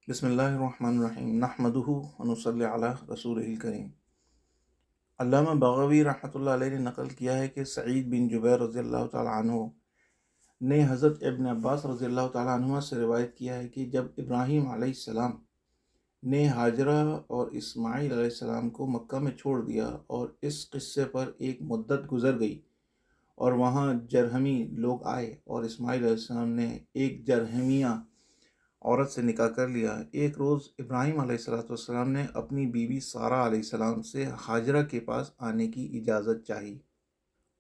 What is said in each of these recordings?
بسم اللہ الرحمن الرحیم نحمدہ ونصلی علی رسولہ الکریم۔ علامہ بغوی رحمۃ اللہ علیہ نے نقل کیا ہے کہ سعید بن جبیر رضی اللہ تعالیٰ عنہ نے حضرت ابن عباس رضی اللہ تعالیٰ عنہ سے روایت کیا ہے کہ جب ابراہیم علیہ السلام نے ہاجرہ اور اسماعیل علیہ السلام کو مکہ میں چھوڑ دیا اور اس قصے پر ایک مدت گزر گئی اور وہاں جرہمی لوگ آئے اور اسماعیل علیہ السلام نے ایک جرہمیہ عورت سے نکاح کر لیا۔ ایک روز ابراہیم علیہ السلام نے اپنی بیوی سارہ علیہ السلام سے ہاجرہ کے پاس آنے کی اجازت چاہی۔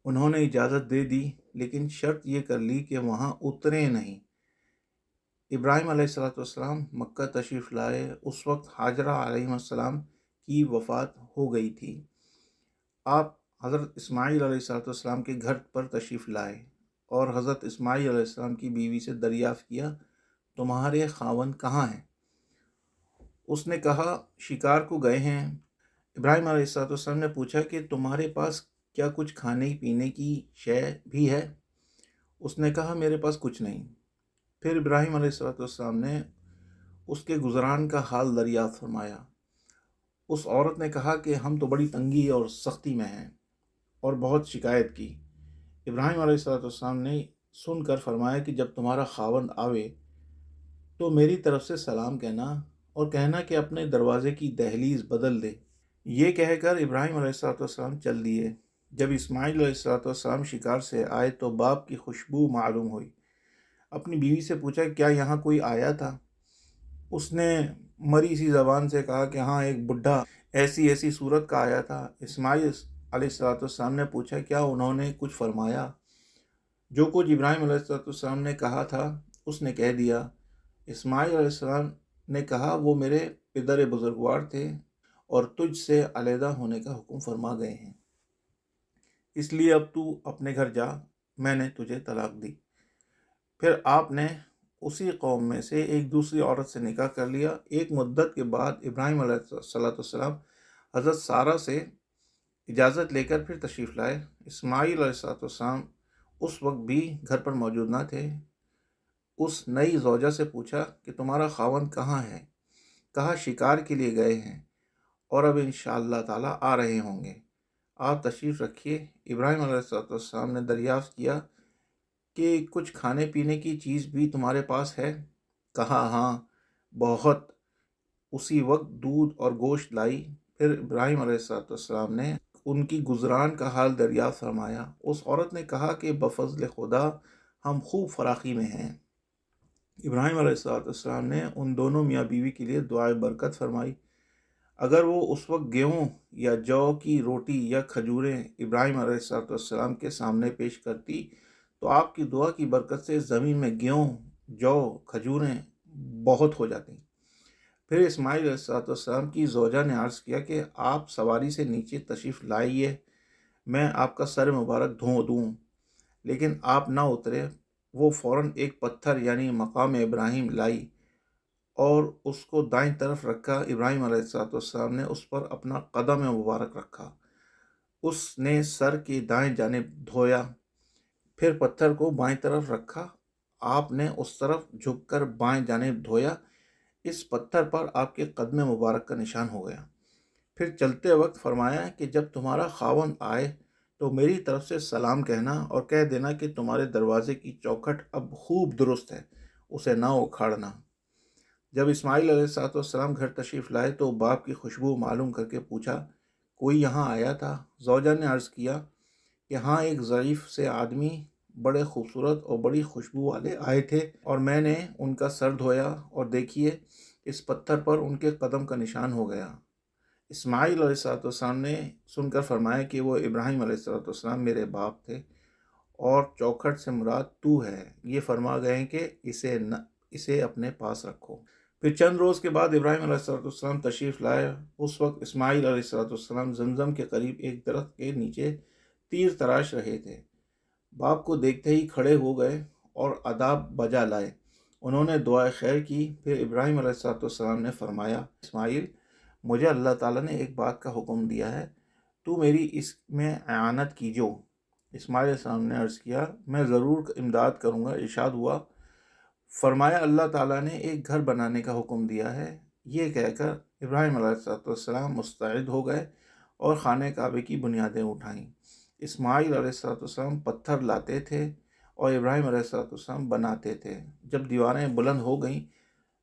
انہوں نے اجازت دے دی، لیکن شرط یہ کر لی کہ وہاں اتریں نہیں۔ ابراہیم علیہ السلام مکہ تشریف لائے۔ اس وقت ہاجرہ علیہ السلام کی وفات ہو گئی تھی۔ آپ حضرت اسماعیل علیہ السلام کے گھر پر تشریف لائے اور حضرت اسماعیل علیہ السلام کی بیوی سے دریافت کیا، تمہارے خاوند کہاں ہیں؟ اس نے کہا، شکار کو گئے ہیں۔ ابراہیم علیہ السلام نے پوچھا کہ تمہارے پاس کیا کچھ کھانے پینے کی شے بھی ہے؟ اس نے کہا، میرے پاس کچھ نہیں۔ پھر ابراہیم علیہ السلام نے اس کے گزران کا حال دریافت فرمایا۔ اس عورت نے کہا کہ ہم تو بڑی تنگی اور سختی میں ہیں، اور بہت شکایت کی۔ ابراہیم علیہ السلام نے سن کر فرمایا کہ جب تمہارا خاوند آوے تو میری طرف سے سلام کہنا اور کہنا کہ اپنے دروازے کی دہلیز بدل دے۔ یہ کہہ کر ابراہیم علیہ السلام چل دیے۔ جب اسماعیل علیہ السلام شکار سے آئے تو باپ کی خوشبو معلوم ہوئی۔ اپنی بیوی سے پوچھا، کیا یہاں کوئی آیا تھا؟ اس نے مری سی زبان سے کہا کہ ہاں، ایک بڈھا ایسی ایسی صورت کا آیا تھا۔ اسماعیل علیہ السلام نے پوچھا، کیا انہوں نے کچھ فرمایا؟ جو کچھ ابراہیم علیہ السلام نے کہا تھا اس نے کہہ دیا۔ اسماعیل علیہ السلام نے کہا، وہ میرے پدر بزرگوار تھے اور تجھ سے علیحدہ ہونے کا حکم فرما گئے ہیں، اس لیے اب تو اپنے گھر جا، میں نے تجھے طلاق دی۔ پھر آپ نے اسی قوم میں سے ایک دوسری عورت سے نکاح کر لیا۔ ایک مدت کے بعد ابراہیم علیہ السلام حضرت سارہ سے اجازت لے کر پھر تشریف لائے۔ اسماعیل علیہ السلام اس وقت بھی گھر پر موجود نہ تھے۔ اس نئی زوجہ سے پوچھا کہ تمہارا خاوند کہاں ہے؟ کہا، شکار کے لیے گئے ہیں اور اب انشاءاللہ تعالیٰ آ رہے ہوں گے، آپ تشریف رکھیے۔ ابراہیم علیہ السلام نے دریافت کیا کہ کچھ کھانے پینے کی چیز بھی تمہارے پاس ہے؟ کہا، ہاں، بہت۔ اسی وقت دودھ اور گوشت لائی۔ پھر ابراہیم علیہ السلام نے ان کی گزران کا حال دریافت فرمایا۔ اس عورت نے کہا کہ بفضل خدا ہم خوب فراخی میں ہیں۔ ابراہیم علیہ السلام نے ان دونوں میاں بیوی کے لیے دعائے برکت فرمائی۔ اگر وہ اس وقت گیہوں یا جو کی روٹی یا کھجوریں ابراہیم علیہ السلام کے سامنے پیش کرتی تو آپ کی دعا کی برکت سے زمین میں گیہوں، جو، کھجوریں بہت ہو جاتی۔ پھر اسماعیل علیہ السلام کی زوجہ نے عرض کیا کہ آپ سواری سے نیچے تشریف لائیے، میں آپ کا سر مبارک دھو دوں، لیکن آپ نہ اترے۔ وہ فوراً ایک پتھر یعنی مقام ابراہیم لائی اور اس کو دائیں طرف رکھا۔ ابراہیم علیہ السلام نے اس پر اپنا قدم مبارک رکھا، اس نے سر کی دائیں جانب دھویا، پھر پتھر کو بائیں طرف رکھا، آپ نے اس طرف جھک کر بائیں جانب دھویا، اس پتھر پر آپ کے قدم مبارک کا نشان ہو گیا۔ پھر چلتے وقت فرمایا کہ جب تمہارا خاوند آئے تو میری طرف سے سلام کہنا اور کہہ دینا کہ تمہارے دروازے کی چوکھٹ اب خوب درست ہے، اسے نہ اکھاڑنا۔ جب اسماعیل علیہ السلام گھر تشریف لائے تو باپ کی خوشبو معلوم کر کے پوچھا، کوئی یہاں آیا تھا؟ زوجہ نے عرض کیا کہ ہاں، ایک ضعیف سے آدمی بڑے خوبصورت اور بڑی خوشبو والے آئے تھے اور میں نے ان کا سر دھویا اور دیکھیے، اس پتھر پر ان کے قدم کا نشان ہو گیا۔ اسماعیل علیہ السلام نے سن کر فرمایا کہ وہ ابراہیم علیہ السلام میرے باپ تھے اور چوکھٹ سے مراد تو ہے، یہ فرما گئے کہ اسے اپنے پاس رکھو۔ پھر چند روز کے بعد ابراہیم علیہ السلام تشریف لائے۔ اس وقت اسماعیل علیہ السلام زمزم کے قریب ایک درخت کے نیچے تیر تراش رہے تھے۔ باپ کو دیکھتے ہی کھڑے ہو گئے اور آداب بجا لائے۔ انہوں نے دعائے خیر کی۔ پھر ابراہیم علیہ السلام نے فرمایا، اسماعیل، مجھے اللہ تعالیٰ نے ایک بات کا حکم دیا ہے، تو میری اس میں اعانت کیجو۔ اسماعیل علیہ السلام نے عرض کیا، میں ضرور امداد کروں گا۔ ارشاد ہوا، فرمایا اللہ تعالیٰ نے ایک گھر بنانے کا حکم دیا ہے۔ یہ کہہ کر ابراہیم علیہ السلام مستعد ہو گئے اور خانہ کعبے کی بنیادیں اٹھائیں۔ اسماعیل علیہ السلام پتھر لاتے تھے اور ابراہیم علیہ السلام بناتے تھے۔ جب دیواریں بلند ہو گئیں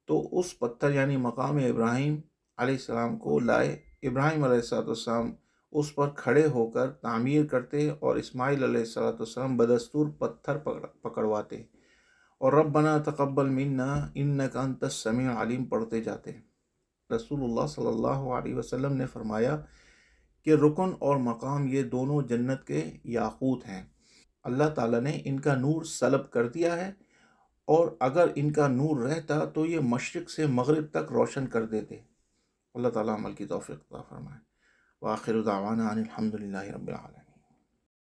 تو اس پتھر یعنی مقام ابراہیم علیہ السلام کو لائے۔ ابراہیم علیہ السلام اس پر کھڑے ہو کر تعمیر کرتے اور اسماعیل علیہ السلام بدستور پتھر پکڑواتے اور ربنا تقبل منا انک انت السمیع العلیم پڑھتے جاتے۔ رسول اللہ صلی اللہ علیہ وسلم نے فرمایا کہ رکن اور مقام یہ دونوں جنت کے یاقوت ہیں، اللہ تعالیٰ نے ان کا نور سلب کر دیا ہے، اور اگر ان کا نور رہتا تو یہ مشرق سے مغرب تک روشن کر دیتے۔ اللہ تعالیٰ عمل کی توفیق عطا فرمائے۔ وآخر دعوانا ان الحمد للہ رب العالمین۔